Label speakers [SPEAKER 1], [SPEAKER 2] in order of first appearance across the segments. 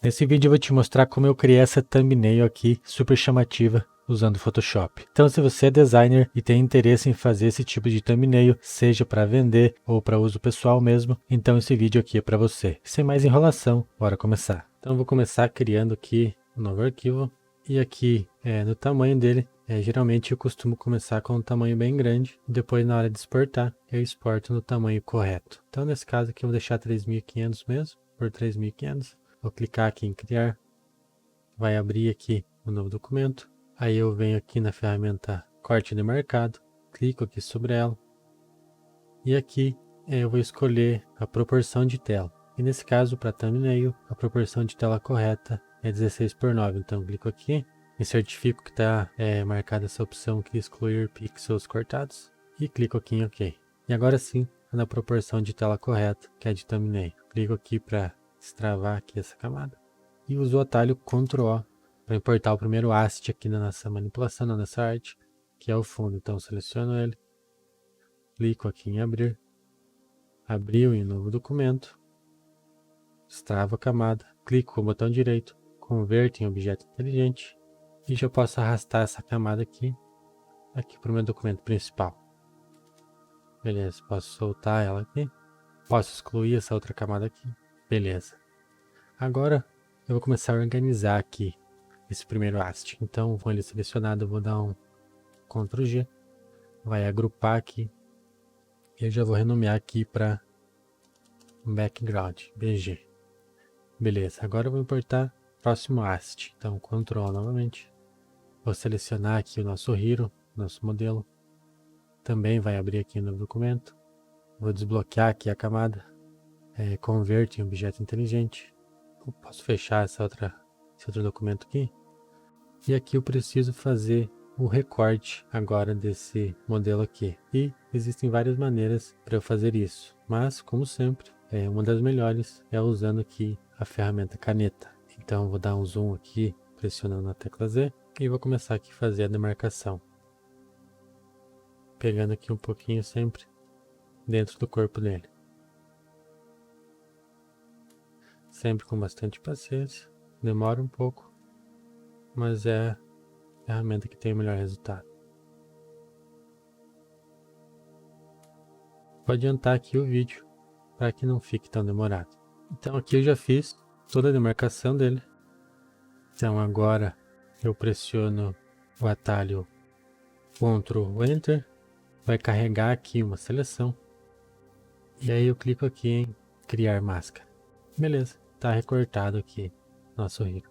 [SPEAKER 1] Nesse vídeo eu vou te mostrar como eu criei essa thumbnail aqui, super chamativa, usando o Photoshop. Então se você é designer e tem interesse em fazer esse tipo de thumbnail, seja para vender ou para uso pessoal mesmo, então esse vídeo aqui é para você. Sem mais enrolação, bora começar. Então eu vou começar criando aqui um novo arquivo e aqui no tamanho dele, geralmente eu costumo começar com um tamanho bem grande e depois na hora de exportar eu exporto no tamanho correto. Então nesse caso aqui eu vou deixar 3.500 mesmo, por 3.500. Vou clicar aqui em criar, vai abrir aqui um novo documento, aí eu venho aqui na ferramenta corte de marcado, clico aqui sobre ela e aqui eu vou escolher a proporção de tela. E nesse caso para thumbnail a proporção de tela correta é 16:9, então eu clico aqui, me certifico que está marcada essa opção que excluir pixels cortados e clico aqui em OK. E agora sim, na proporção de tela correta, que é de thumbnail. Clico aqui para destravar aqui essa camada e uso o atalho Ctrl O para importar o primeiro asset aqui na nossa manipulação, na nossa arte, que é o fundo. Então seleciono ele, clico aqui em abrir, abriu em novo documento, destravo a camada, clico com o botão direito, converto em objeto inteligente e já posso arrastar essa camada aqui para o meu documento principal. Beleza, posso soltar ela aqui, posso excluir essa outra camada aqui, beleza. Agora eu vou começar a organizar aqui esse primeiro asset. Então com ele selecionado eu vou dar um Ctrl G, vai agrupar aqui e eu já vou renomear aqui para background, BG. Beleza, agora eu vou importar o próximo asset. Então Ctrl O novamente, vou selecionar aqui o nosso Hero, nosso modelo. Também vai abrir aqui no documento, vou desbloquear aqui a camada, convert em objeto inteligente. Eu posso fechar esse outro documento aqui. E aqui eu preciso fazer o recorte agora desse modelo aqui. E existem várias maneiras para eu fazer isso. Mas, como sempre, uma das melhores é usando aqui a ferramenta caneta. Então, eu vou dar um zoom aqui, pressionando a tecla Z. E vou começar aqui a fazer a demarcação. Pegando aqui um pouquinho sempre dentro do corpo dele. Sempre com bastante paciência. Demora um pouco, mas é a ferramenta que tem o melhor resultado. Vou adiantar aqui o vídeo para que não fique tão demorado. Então aqui eu já fiz toda a demarcação dele. Então agora eu pressiono o atalho Ctrl Enter, vai carregar aqui uma seleção. E aí eu clico aqui em criar máscara. Beleza, está recortado aqui nosso Hero.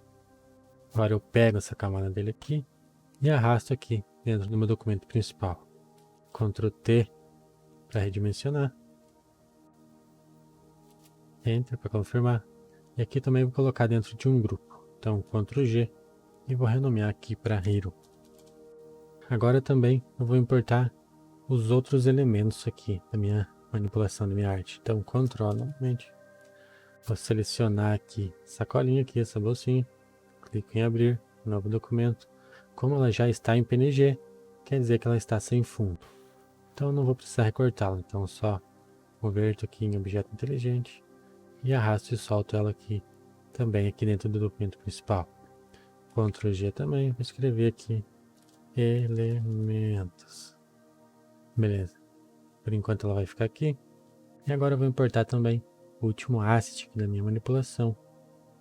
[SPEAKER 1] Agora eu pego essa camada dele aqui e arrasto aqui dentro do meu documento principal. Ctrl T para redimensionar. Enter para confirmar. E aqui também vou colocar dentro de um grupo. Então Ctrl G e vou renomear aqui para Hero. Agora também eu vou importar os outros elementos aqui da minha manipulação da minha arte. Então Ctrl novamente. Vou selecionar aqui essa colinha aqui, essa bolsinha. Clico em abrir, novo documento. Como ela já está em PNG, quer dizer que ela está sem fundo. Então eu não vou precisar recortá-la. Então só converto aqui em objeto inteligente e arrasto e solto ela aqui também aqui dentro do documento principal. Ctrl G também, vou escrever aqui elementos. Beleza. Por enquanto ela vai ficar aqui. E agora eu vou importar também o último asset aqui da minha manipulação,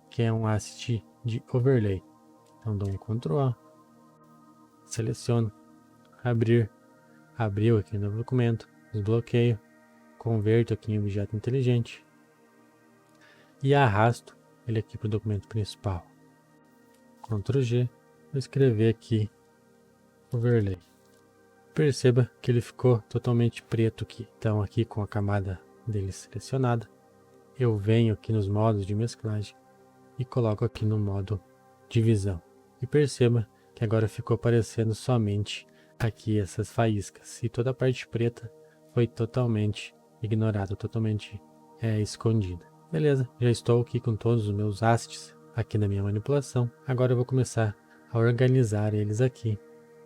[SPEAKER 1] que é um asset de overlay. Então dou um Ctrl A, seleciono, abrir, abriu aqui no documento, desbloqueio, converto aqui em objeto inteligente e arrasto ele aqui para o documento principal. Ctrl G, vou escrever aqui overlay. Perceba que ele ficou totalmente preto aqui. Então aqui com a camada dele selecionada, eu venho aqui nos modos de mesclagem e coloco aqui no modo divisão. E perceba que agora ficou aparecendo somente aqui essas faíscas. E toda a parte preta foi totalmente ignorada, totalmente escondida. Beleza, já estou aqui com todos os meus assets aqui na minha manipulação. Agora eu vou começar a organizar eles aqui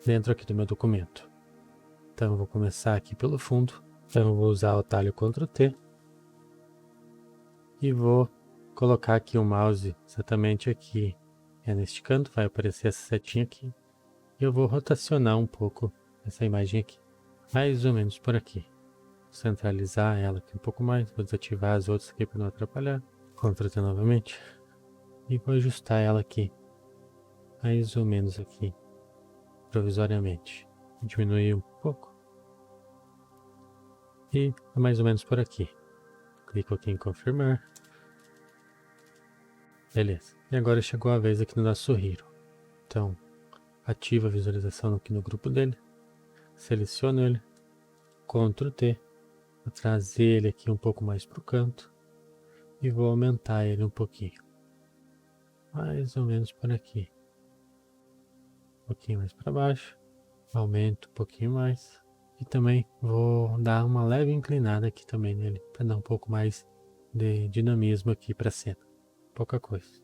[SPEAKER 1] dentro aqui do meu documento. Então eu vou começar aqui pelo fundo. Então eu vou usar o atalho Ctrl T e vou colocar aqui o mouse exatamente aqui, neste canto, vai aparecer essa setinha aqui. E eu vou rotacionar um pouco essa imagem aqui, mais ou menos por aqui. Centralizar ela aqui um pouco mais, vou desativar as outras aqui para não atrapalhar. Ctrl T novamente. E vou ajustar ela aqui, mais ou menos aqui, provisoriamente. Diminuir um pouco. E mais ou menos por aqui. Clico aqui em confirmar. Beleza. E agora chegou a vez aqui do nosso Hero. Então, ativo a visualização aqui no grupo dele. Seleciono ele. Ctrl T. Vou trazer ele aqui um pouco mais para o canto. E vou aumentar ele um pouquinho. Mais ou menos por aqui. Um pouquinho mais para baixo. Aumento um pouquinho mais. E também vou dar uma leve inclinada aqui também nele. Para dar um pouco mais de dinamismo aqui para a cena. Pouca coisa.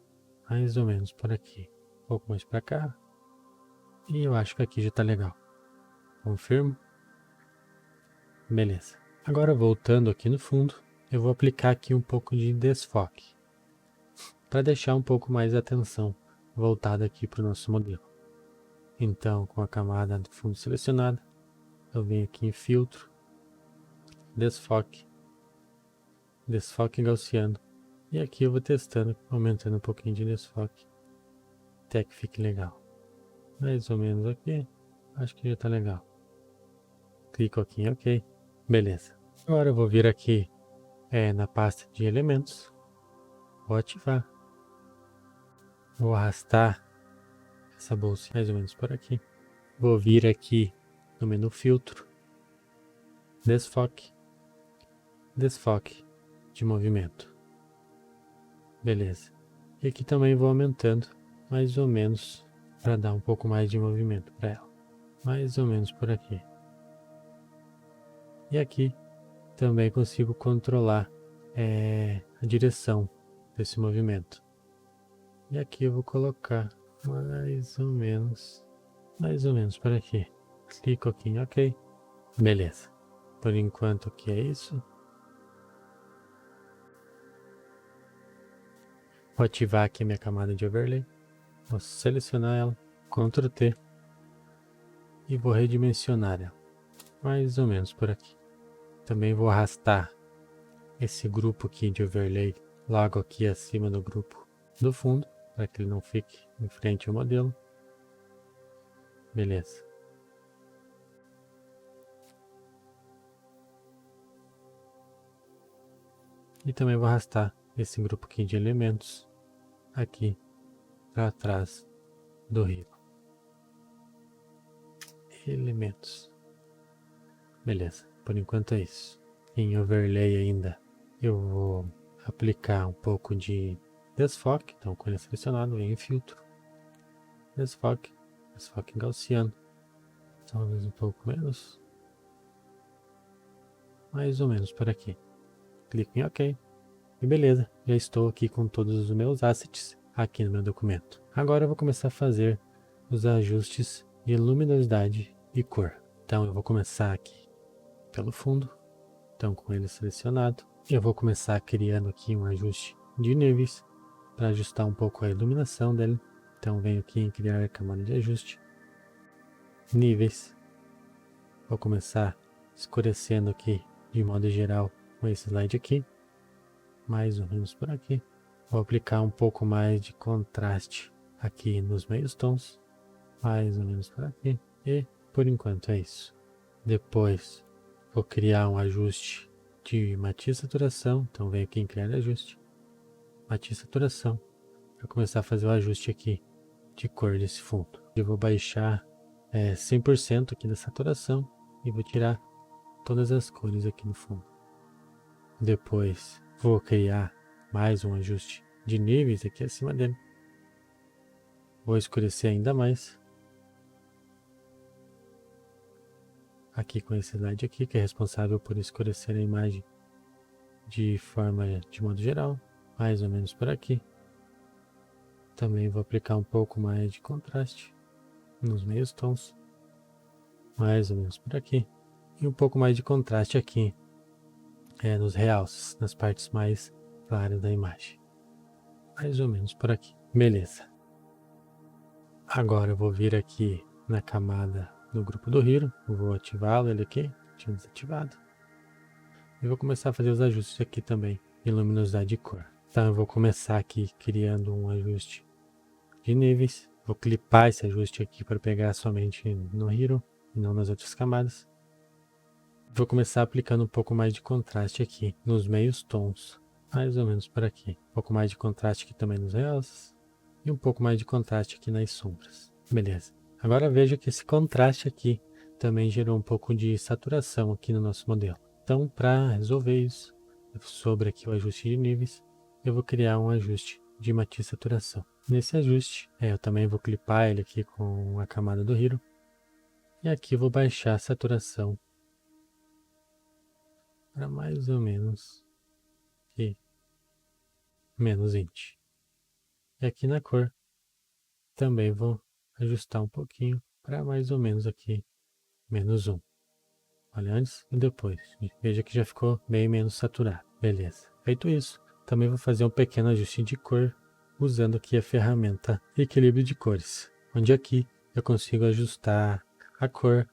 [SPEAKER 1] Mais ou menos por aqui. Um pouco mais para cá. E eu acho que aqui já está legal. Confirmo. Beleza. Agora voltando aqui no fundo, eu vou aplicar aqui um pouco de desfoque. Para deixar um pouco mais a atenção voltada aqui para o nosso modelo. Então, com a camada de fundo selecionada, eu venho aqui em filtro, desfoque, desfoque gaussiano. E aqui eu vou testando, aumentando um pouquinho de desfoque, até que fique legal. Mais ou menos aqui, acho que já está legal. Clico aqui em OK. Beleza. Agora eu vou vir aqui na pasta de elementos. Vou ativar. Vou arrastar essa bolsa mais ou menos por aqui. Vou vir aqui no menu filtro. Desfoque. Desfoque de movimento. Beleza. E aqui também vou aumentando mais ou menos para dar um pouco mais de movimento para ela. Mais ou menos por aqui. E aqui também consigo controlar a direção desse movimento. E aqui eu vou colocar mais ou menos por aqui. Clico aqui em OK. Beleza. Por enquanto aqui é isso. Vou ativar aqui a minha camada de overlay. Vou selecionar ela, Ctrl T. E vou redimensionar ela. Mais ou menos por aqui. Também vou arrastar esse grupo aqui de overlay logo aqui acima do grupo do fundo, para que ele não fique em frente ao modelo. Beleza. E também vou arrastar esse grupo aqui de elementos aqui para trás do Hero. Elementos. Beleza, por enquanto é isso. Em overlay ainda eu vou aplicar um pouco de desfoque. Então com ele selecionado, venho em filtro. Desfoque. Desfoque gaussiano. Talvez um pouco menos. Mais ou menos por aqui. Clico em OK. E beleza, já estou aqui com todos os meus assets aqui no meu documento. Agora eu vou começar a fazer os ajustes de luminosidade e cor. Então eu vou começar aqui pelo fundo. Então com ele selecionado, eu vou começar criando aqui um ajuste de níveis para ajustar um pouco a iluminação dele. Então venho aqui em criar camada de ajuste, níveis. Vou começar escurecendo aqui de modo geral com esse slide aqui, mais ou menos por aqui. Vou aplicar um pouco mais de contraste aqui nos meios tons, mais ou menos por aqui. E por enquanto é isso. Depois vou criar um ajuste de matiz e saturação. Então venho aqui em criar ajuste, matiz e saturação, para começar a fazer o ajuste aqui de cor desse fundo. Eu vou baixar 100% aqui da saturação e vou tirar todas as cores aqui no fundo. Depois vou criar mais um ajuste de níveis aqui acima dele. Vou escurecer ainda mais. Aqui com esse slide aqui, que é responsável por escurecer a imagem de modo geral. Mais ou menos por aqui. Também vou aplicar um pouco mais de contraste nos meios tons. Mais ou menos por aqui. E um pouco mais de contraste aqui nos realces, nas partes mais claras da imagem. mais ou menos por aqui. Beleza. Agora eu vou vir aqui na camada do grupo do Hero, vou ativá-lo, ele aqui, tinha desativado. E vou começar a fazer os ajustes aqui também, de luminosidade e cor. Então eu vou começar aqui criando um ajuste de níveis. Vou clipar esse ajuste aqui para pegar somente no Hero e não nas outras camadas. Vou começar aplicando um pouco mais de contraste aqui nos meios tons, mais ou menos por aqui. Um pouco mais de contraste aqui também nos realces e um pouco mais de contraste aqui nas sombras. Beleza. Agora veja que esse contraste aqui também gerou um pouco de saturação aqui no nosso modelo. Então, para resolver isso, sobre aqui o ajuste de níveis, eu vou criar um ajuste de matiz saturação. Nesse ajuste, eu também vou clipar ele aqui com a camada do Hero. E aqui vou baixar a saturação para mais ou menos aqui, menos 20. E aqui na cor, também vou ajustar um pouquinho para mais ou menos aqui, menos 1. Olha antes e depois. Veja que já ficou bem menos saturado. Beleza. Feito isso, também vou fazer um pequeno ajuste de cor usando aqui a ferramenta Equilíbrio de Cores, onde aqui eu consigo ajustar a cor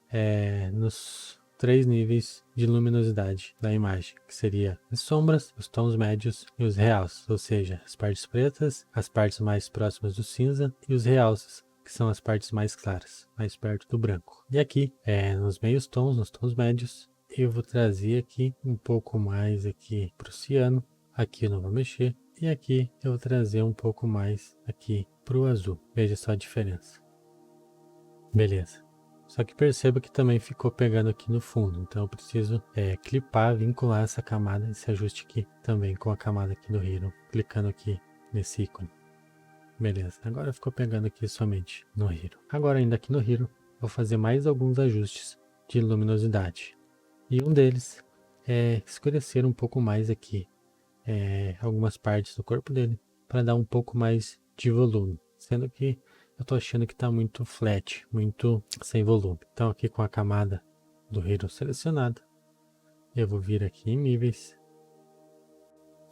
[SPEAKER 1] nos 3 níveis de luminosidade da imagem, que seria as sombras, os tons médios e os realces, ou seja, as partes pretas, as partes mais próximas do cinza e os realces, que são as partes mais claras, mais perto do branco. E aqui, nos meios tons, nos tons médios, eu vou trazer aqui um pouco mais aqui para o ciano, aqui eu não vou mexer, e aqui eu vou trazer um pouco mais aqui para o azul. Veja só a diferença. Beleza. Só que perceba que também ficou pegando aqui no fundo, então eu preciso clipar, vincular essa camada, esse ajuste aqui também com a camada aqui do Hero, clicando aqui nesse ícone. Beleza, agora ficou pegando aqui somente no Hero. Agora ainda aqui no Hero, vou fazer mais alguns ajustes de luminosidade. E um deles é escurecer um pouco mais aqui algumas partes do corpo dele, para dar um pouco mais de volume, sendo que eu tô achando que está muito flat, muito sem volume. Então aqui com a camada do Hero selecionada, eu vou vir aqui em níveis,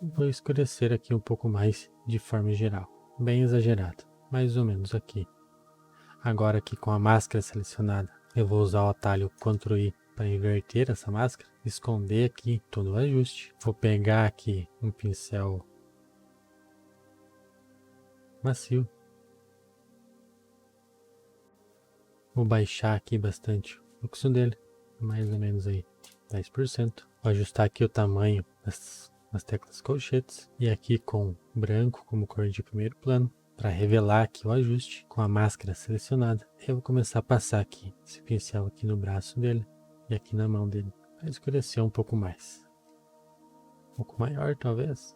[SPEAKER 1] vou escurecer aqui um pouco mais de forma geral, bem exagerado, mais ou menos aqui. Agora aqui com a máscara selecionada, eu vou usar o atalho Ctrl I para inverter essa máscara, esconder aqui todo o ajuste. Vou pegar aqui um pincel macio, vou baixar aqui bastante o fluxo dele, mais ou menos aí 10%. Vou ajustar aqui o tamanho das teclas colchetes e aqui com branco como cor de primeiro plano, para revelar aqui o ajuste com a máscara selecionada. Eu vou começar a passar aqui esse pincel aqui no braço dele e aqui na mão dele, para escurecer um pouco mais. Um pouco maior talvez.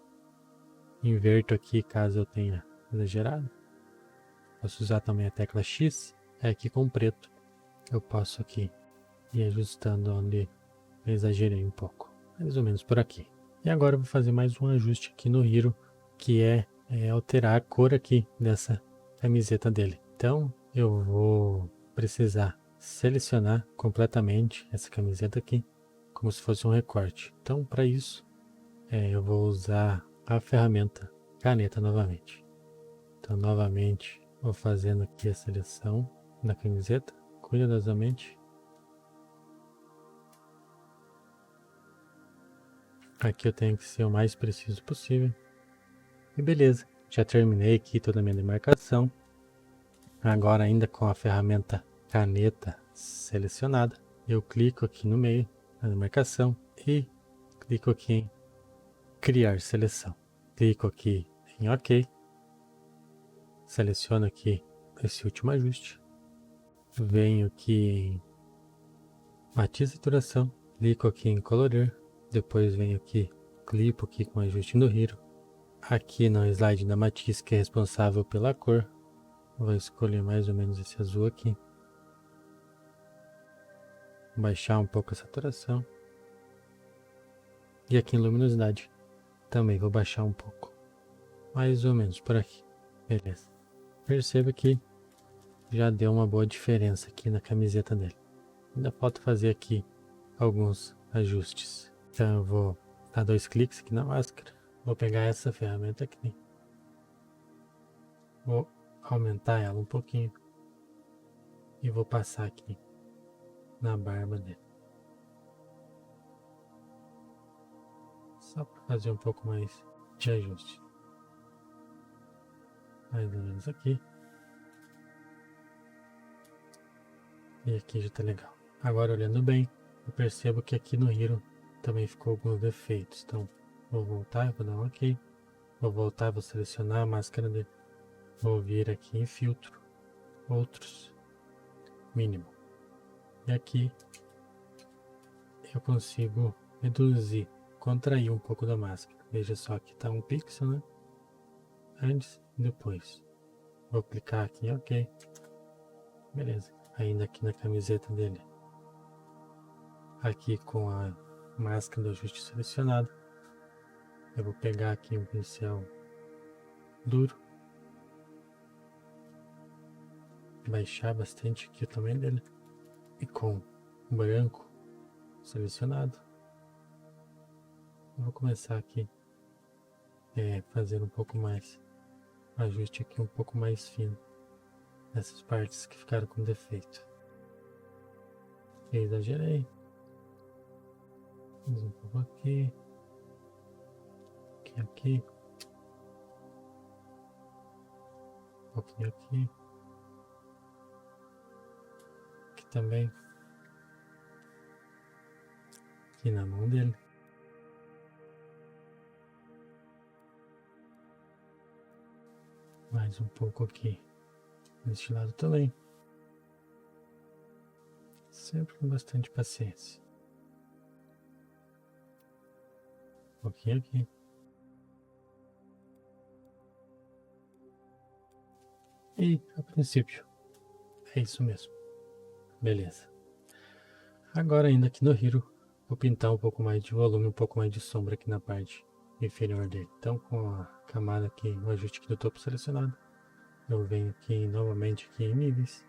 [SPEAKER 1] Inverto aqui caso eu tenha exagerado. Posso usar também a tecla X, aqui com preto. Eu posso aqui ir ajustando onde eu exagerei um pouco, mais ou menos por aqui. E agora eu vou fazer mais um ajuste aqui no Hero, que é alterar a cor aqui dessa camiseta dele. Então eu vou precisar selecionar completamente essa camiseta aqui, como se fosse um recorte. Então para isso eu vou usar a ferramenta caneta novamente. Então novamente vou fazendo aqui a seleção da camiseta, cuidadosamente. Aqui eu tenho que ser o mais preciso possível. E beleza, já terminei aqui toda a minha demarcação. Agora ainda com a ferramenta caneta selecionada, eu clico aqui no meio da demarcação e clico aqui em criar seleção. Clico aqui em OK. Seleciono aqui esse último ajuste. Venho aqui em matiz e saturação. Clico aqui em colorir. Depois venho aqui, clipo aqui com o ajuste do Hero. Aqui no slide da matiz, que é responsável pela cor, vou escolher mais ou menos esse azul aqui. Baixar um pouco a saturação. E aqui em luminosidade, também vou baixar um pouco. Mais ou menos por aqui. Beleza. Perceba que já deu uma boa diferença aqui na camiseta dele. Ainda falta fazer aqui alguns ajustes. Então eu vou dar 2 cliques aqui na máscara. Vou pegar essa ferramenta aqui Vou aumentar ela um pouquinho e vou passar aqui na barba dele. Só para fazer um pouco mais de ajuste. Mais ou menos aqui. E aqui já tá legal. Agora olhando bem, eu percebo que aqui no Hero também ficou alguns defeitos. Então vou voltar, vou dar um OK. Vou voltar, vou selecionar a máscara dele. Vou vir aqui em filtro, outros, mínimo. E aqui eu consigo reduzir, contrair um pouco da máscara. Veja só, aqui está um pixel, né? Antes e depois. Vou clicar aqui em OK. Beleza. Ainda aqui na camiseta dele. Aqui com a máscara do ajuste selecionada. Eu vou pegar aqui um pincel duro. Baixar bastante aqui o tamanho dele. E com o branco selecionado. Eu vou começar aqui fazer um pouco mais, ajuste aqui um pouco mais fino nessas partes que ficaram com defeito. Eu exagerei. Fiz um pouco aqui, aqui, um pouquinho aqui, aqui também, aqui na mão dele. Mais um pouco aqui neste lado também. Sempre com bastante paciência. Um pouquinho aqui. E, a princípio, é isso mesmo. Beleza. Agora ainda aqui no Hero, vou pintar um pouco mais de volume, um pouco mais de sombra aqui na parte inferior dele. Então, com a camada aqui, o ajuste aqui do topo selecionado, eu venho aqui novamente aqui em níveis,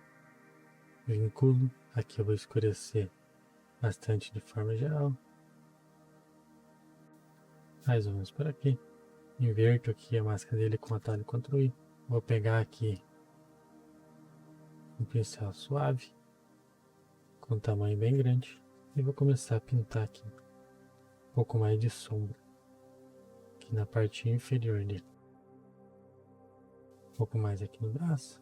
[SPEAKER 1] vinculo, aqui eu vou escurecer bastante de forma geral, mais ou menos por aqui. Inverto aqui a máscara dele com o atalho Ctrl I. Vou pegar aqui um pincel suave, com tamanho bem grande, e vou começar a pintar aqui um pouco mais de sombra aqui na parte inferior dele. Um pouco mais aqui no braço.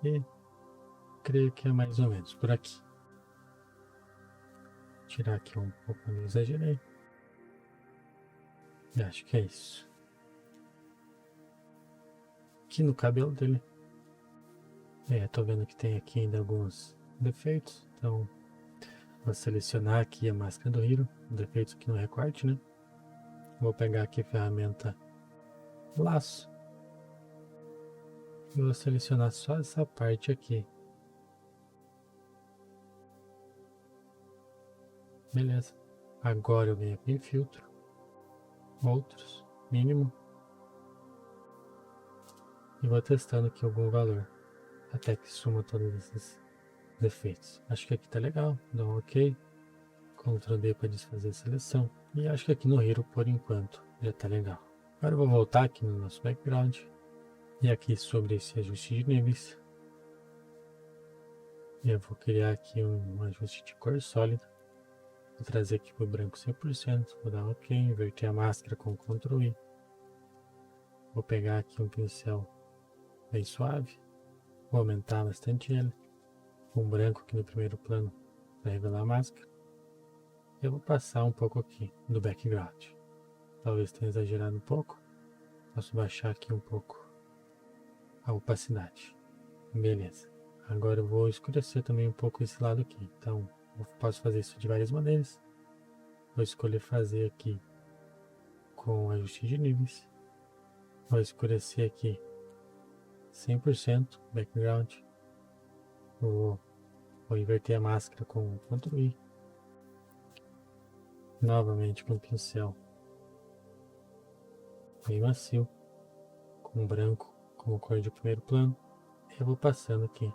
[SPEAKER 1] E creio que é mais ou menos por aqui. Tirar aqui um pouco, eu exagerei. E acho que é isso. Aqui no cabelo dele, tô vendo que tem aqui ainda alguns defeitos, então vou selecionar aqui a máscara do Hero, defeitos aqui no recorte, né? Vou pegar aqui a ferramenta laço e vou selecionar só essa parte aqui. Beleza. Agora eu venho aqui em filtro, outros, mínimo, e vou testando aqui algum valor até que suma todos esses defeitos. Acho que aqui tá legal, dá um OK, Ctrl D para desfazer a seleção, e acho que aqui no Hero por enquanto já tá legal. Agora eu vou voltar aqui no nosso background e aqui sobre esse ajuste de níveis eu vou criar aqui um ajuste de cor sólida. Vou trazer aqui para o branco 100%, vou dar um OK, inverter a máscara com Ctrl I. Vou pegar aqui um pincel bem suave, vou aumentar bastante ele, com branco aqui no primeiro plano para revelar a máscara. Eu vou passar um pouco aqui do background. Talvez tenha exagerado um pouco, posso baixar aqui um pouco a opacidade. Beleza. Agora eu vou escurecer também um pouco esse lado aqui, então eu posso fazer isso de várias maneiras. Vou escolher fazer aqui com ajuste de níveis. Vou escurecer aqui 100% background. Vou inverter a máscara com Ctrl I. Novamente com o pincel bem macio, com branco como cor de primeiro plano. Eu vou passando aqui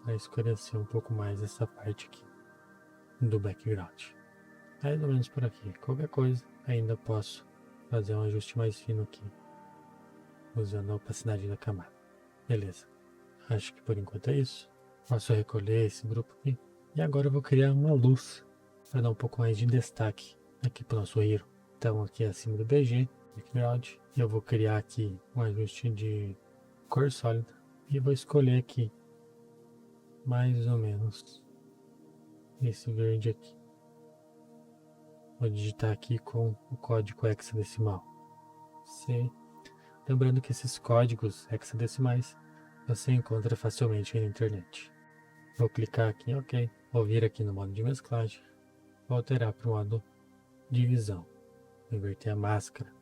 [SPEAKER 1] para escurecer um pouco mais essa parte aqui do background. Mais ou menos por aqui. Qualquer coisa ainda posso fazer um ajuste mais fino aqui, usando a opacidade da camada. Beleza, acho que por enquanto é isso. Posso recolher esse grupo aqui. E agora eu vou criar uma luz para dar um pouco mais de destaque aqui para o nosso hero. Então aqui acima do BG, Background, eu vou criar aqui um ajuste de cor sólida e vou escolher aqui mais ou menos esse verde aqui. Vou digitar aqui com o código hexadecimal C. Lembrando que esses códigos hexadecimais você encontra facilmente na internet. Vou clicar aqui em OK, vou vir aqui no modo de mesclagem, vou alterar para o modo de visão, inverter a máscara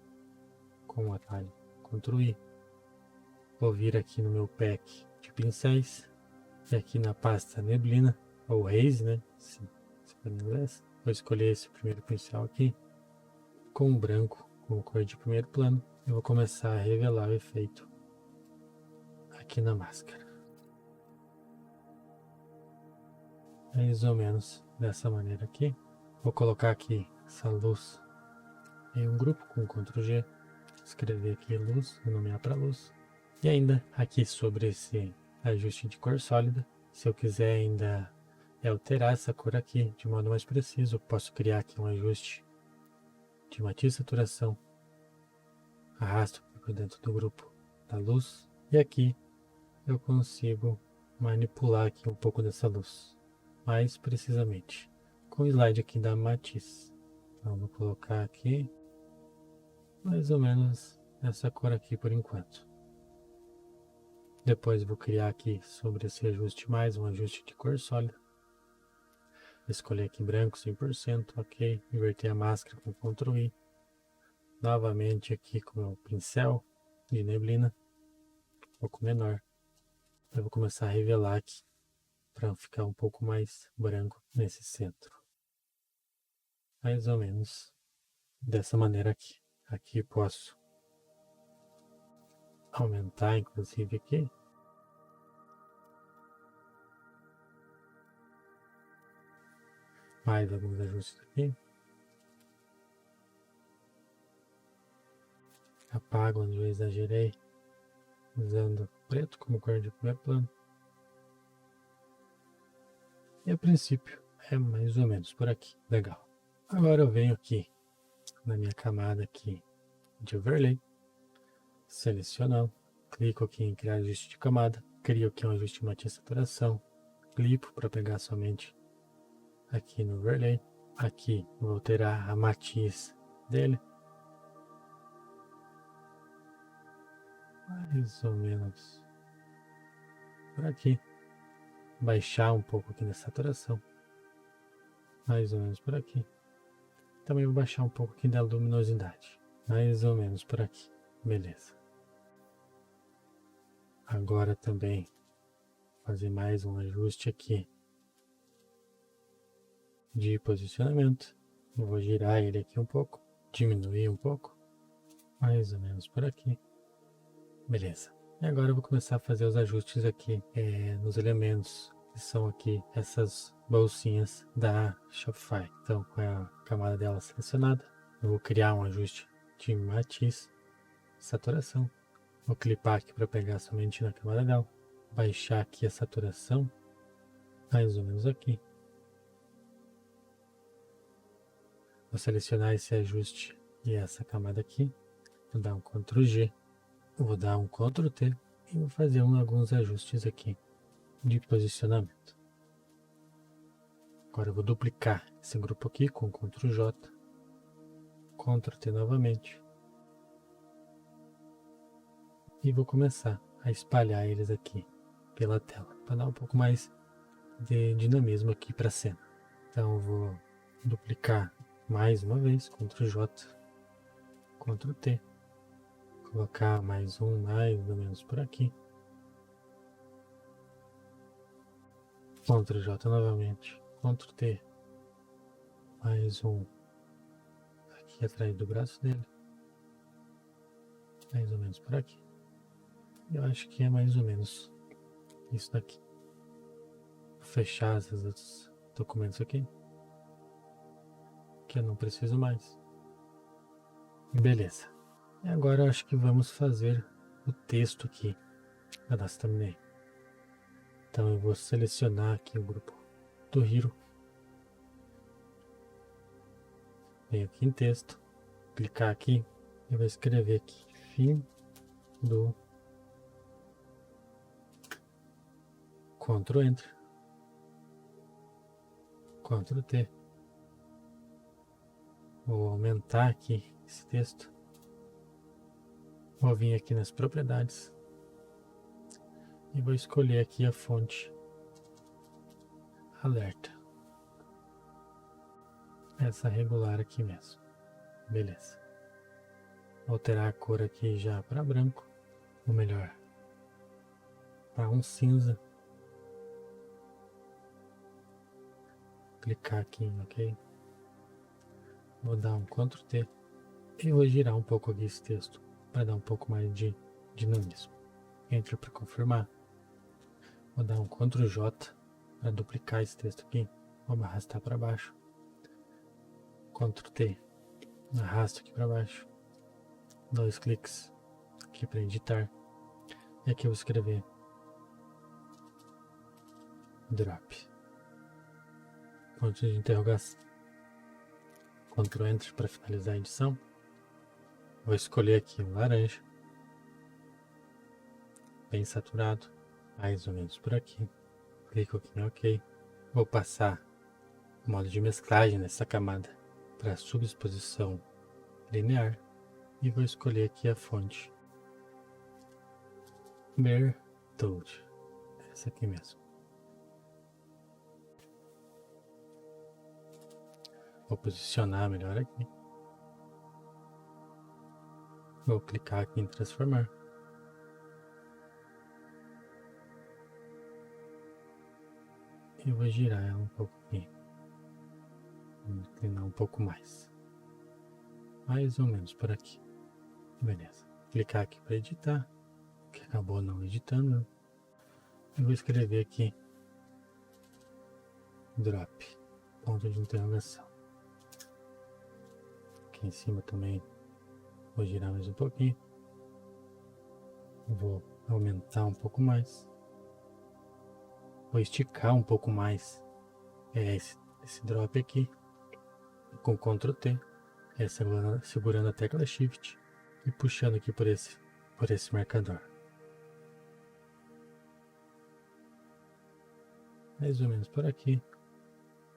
[SPEAKER 1] com o atalho Ctrl I, vou vir aqui no meu pack de pincéis e aqui na pasta neblina ou haze, né? Se for em inglês, vou escolher esse primeiro pincel aqui com branco como cor de primeiro plano. Eu vou começar a revelar o efeito aqui na máscara. Mais ou menos dessa maneira aqui. Vou colocar aqui essa luz em um grupo com Ctrl G, escrever aqui luz, nomear para luz. E ainda aqui sobre esse ajuste de cor sólida, se eu quiser ainda alterar essa cor aqui de modo mais preciso, eu posso criar aqui um ajuste de matiz e saturação. Arrasto por dentro do grupo da luz e aqui eu consigo manipular aqui um pouco dessa luz, mais precisamente com o slide aqui da matiz. Então vou colocar aqui mais ou menos essa cor aqui por enquanto. Depois vou criar aqui sobre esse ajuste mais um ajuste de cor sólida. Escolher aqui branco 100%, OK, inverter a máscara com Ctrl I. Novamente aqui com o pincel de neblina, um pouco menor. Eu vou começar a revelar aqui, para ficar um pouco mais branco nesse centro. Mais ou menos dessa maneira aqui. Aqui posso aumentar inclusive aqui. Mais alguns ajustes aqui. Apago onde eu exagerei, usando preto como cor de primeiro plano. E a princípio é mais ou menos por aqui. Legal. Agora eu venho aqui na minha camada aqui de overlay, selecionando, clico aqui em criar ajuste de camada, crio aqui um ajuste de matiz e saturação, clico para pegar somente aqui no overlay. Aqui vou alterar a matiz dele, mais ou menos por aqui. Baixar um pouco aqui na saturação, mais ou menos por aqui. Também vou baixar um pouco aqui da luminosidade, mais ou menos por aqui. Beleza. Agora também fazer mais um ajuste aqui de posicionamento. Eu vou girar ele aqui um pouco, diminuir um pouco, mais ou menos por aqui. Beleza. E agora eu vou começar a fazer os ajustes aqui nos elementos que são aqui essas bolsinhas da Shopify. Então, com a camada dela selecionada, eu vou criar um ajuste de matiz, saturação. Vou clipar aqui para pegar somente na camada dela, baixar aqui a saturação, mais ou menos aqui. Vou selecionar esse ajuste e essa camada aqui, vou dar um Ctrl G, vou dar um Ctrl T e vou fazer alguns ajustes aqui de posicionamento. Agora eu vou duplicar esse grupo aqui com Ctrl J, Ctrl T novamente e vou começar a espalhar eles aqui pela tela para dar um pouco mais de dinamismo aqui para a cena. Então eu vou duplicar mais uma vez, Ctrl J, Ctrl T, colocar mais ou menos por aqui, Ctrl J novamente, Ctrl T, mais um aqui atrás do braço dele, mais ou menos por aqui. Eu acho que é mais ou menos isso daqui. Vou fechar esses outros documentos aqui, que eu não preciso mais. E beleza. E agora eu acho que vamos fazer o texto aqui da nossa thumbnail. Então eu vou selecionar aqui o grupo do Hiro. Venho aqui em texto, clicar aqui e vou escrever aqui fim do Ctrl Enter, Ctrl T. Vou aumentar aqui esse texto. Vou vir aqui nas propriedades e vou escolher aqui a fonte alerta. Essa regular aqui mesmo. Beleza. Vou alterar a cor aqui já para branco, ou melhor, para um cinza. Clicar aqui em OK. Vou dar um Ctrl T e vou girar um pouco aqui esse texto para dar um pouco mais de dinamismo. Enter para confirmar. Vou dar um Ctrl J para duplicar esse texto aqui. Vamos arrastar para baixo. Ctrl T, arrasto aqui para baixo. 2 cliques aqui para editar. E aqui eu vou escrever drop. Ponto de interrogação. Ctrl Enter para finalizar a edição. Vou escolher aqui um laranja. Bem saturado. Mais ou menos por aqui. Clico aqui em OK. Vou passar o modo de mesclagem nessa camada para subexposição linear. E vou escolher aqui a fonte Berthold. Essa aqui mesmo. Vou posicionar melhor aqui. Vou clicar aqui em transformar. E vou girar ela um pouco aqui. Vou inclinar um pouco mais. Mais ou menos por aqui. Beleza. Clicar aqui para editar. Que acabou não editando. E vou escrever aqui drop. Ponto de interrogação. Aqui em cima também vou girar mais um pouquinho. Vou aumentar um pouco mais. Vou esticar um pouco mais esse drop aqui. Com Ctrl T. Segurando a tecla Shift. E puxando aqui por esse marcador. Mais ou menos por aqui.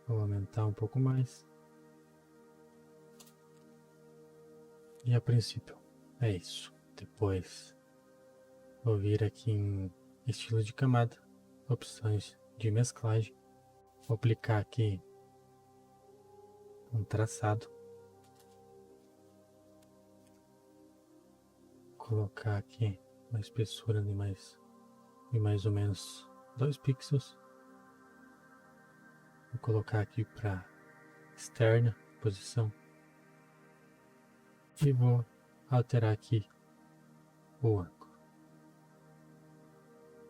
[SPEAKER 1] Vou aumentar um pouco mais. E a princípio é isso. Depois vou vir aqui em estilo de camada, opções de mesclagem. Vou aplicar aqui um traçado. Colocar aqui uma espessura de mais ou menos 2 pixels. Vou colocar aqui para externa posição. E vou alterar aqui o ângulo.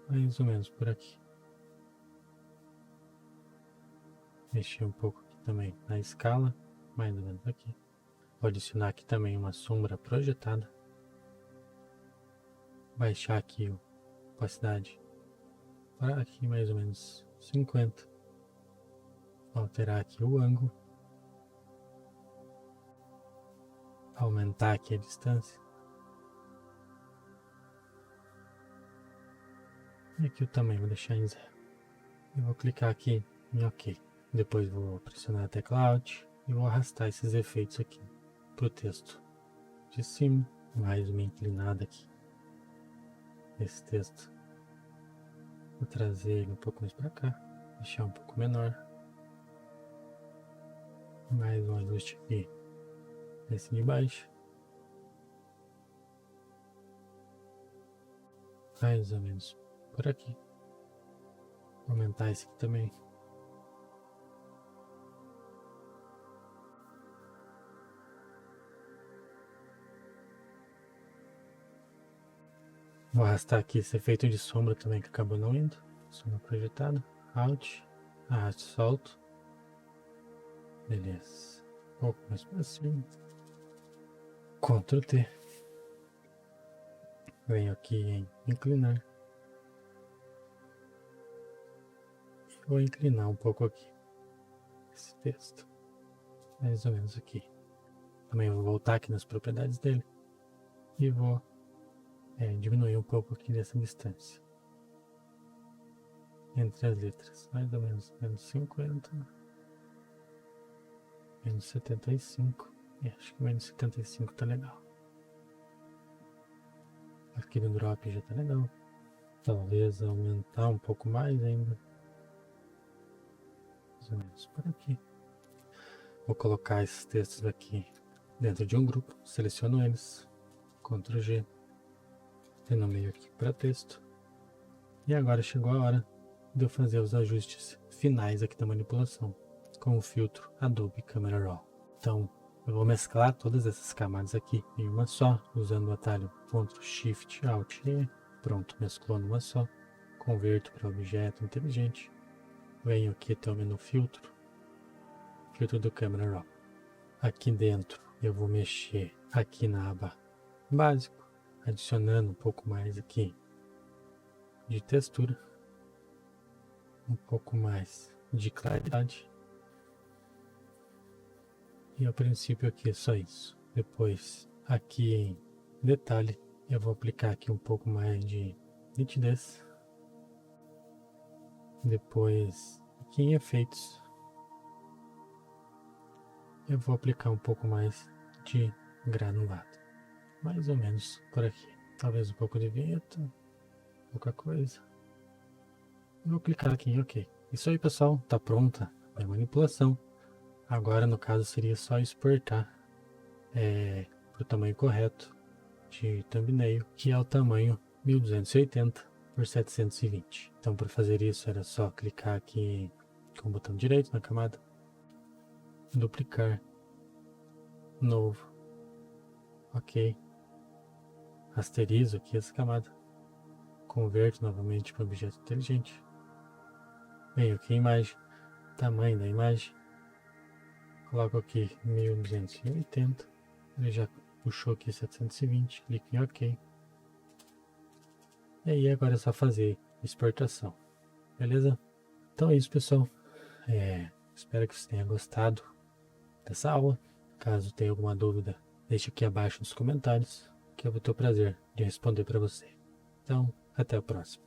[SPEAKER 1] Mais ou menos por aqui. Mexer um pouco aqui também na escala, mais ou menos aqui. Vou adicionar aqui também uma sombra projetada. Baixar aqui a opacidade para aqui mais ou menos 50. Alterar aqui o ângulo. Aumentar aqui a distância. E aqui o tamanho vou deixar em 0. E vou clicar aqui em OK. Depois vou pressionar a tecla Alt e vou arrastar esses efeitos aqui para o texto de cima. Mais uma inclinada aqui. Esse texto. Vou trazer ele um pouco mais para cá. Deixar um pouco menor. Mais um ajuste aqui nesse de baixo. Mais ou menos por aqui. Vou aumentar esse aqui também. Vou arrastar aqui esse efeito de sombra também que acabou não indo. Sombra projetada. Alt. Arrasto e solto. Beleza. Um pouco mais para cima. Ctrl T. Venho aqui em inclinar. E vou inclinar um pouco aqui esse texto. Mais ou menos aqui. Também vou voltar aqui nas propriedades dele. E vou diminuir um pouco aqui dessa distância entre as letras. Mais ou menos menos 50. Menos 75. Acho que menos 75 tá legal. Aqui no drop já tá legal. Talvez aumentar um pouco mais ainda. Mais ou menos por aqui. Vou colocar esses textos aqui dentro de um grupo. Seleciono eles. Ctrl G. Renomeio aqui para texto. E agora chegou a hora de eu fazer os ajustes finais aqui da manipulação com o filtro Adobe Camera Raw. Então, eu vou mesclar todas essas camadas aqui em uma só, usando o atalho Ctrl Shift Alt E. Pronto, mesclou numa só. Converto para objeto inteligente. Venho aqui até o menu filtro do Camera Raw. Aqui dentro eu vou mexer aqui na aba básico, adicionando um pouco mais aqui de textura, um pouco mais de claridade. E a princípio aqui é só isso. Depois aqui em detalhe eu vou aplicar aqui um pouco mais de nitidez. Depois aqui em efeitos eu vou aplicar um pouco mais de granulado. Mais ou menos por aqui. Talvez um pouco de vinheta, pouca coisa. Vou clicar aqui em OK. Isso aí, pessoal, tá pronta a manipulação. Agora, no caso, seria só exportar para o tamanho correto de thumbnail, que é o tamanho 1280 por 720. Então, para fazer isso, era só clicar aqui com o botão direito na camada, duplicar, novo, OK, rasterizo aqui essa camada, converto novamente para objeto inteligente, venho aqui em imagem, tamanho da imagem, coloco aqui 1280, ele já puxou aqui 720, clico em OK. E aí agora é só fazer exportação, beleza? Então é isso, pessoal. Espero que você tenha gostado dessa aula. Caso tenha alguma dúvida, deixe aqui abaixo nos comentários, que eu vou ter o prazer de responder para você. Então, até a próxima.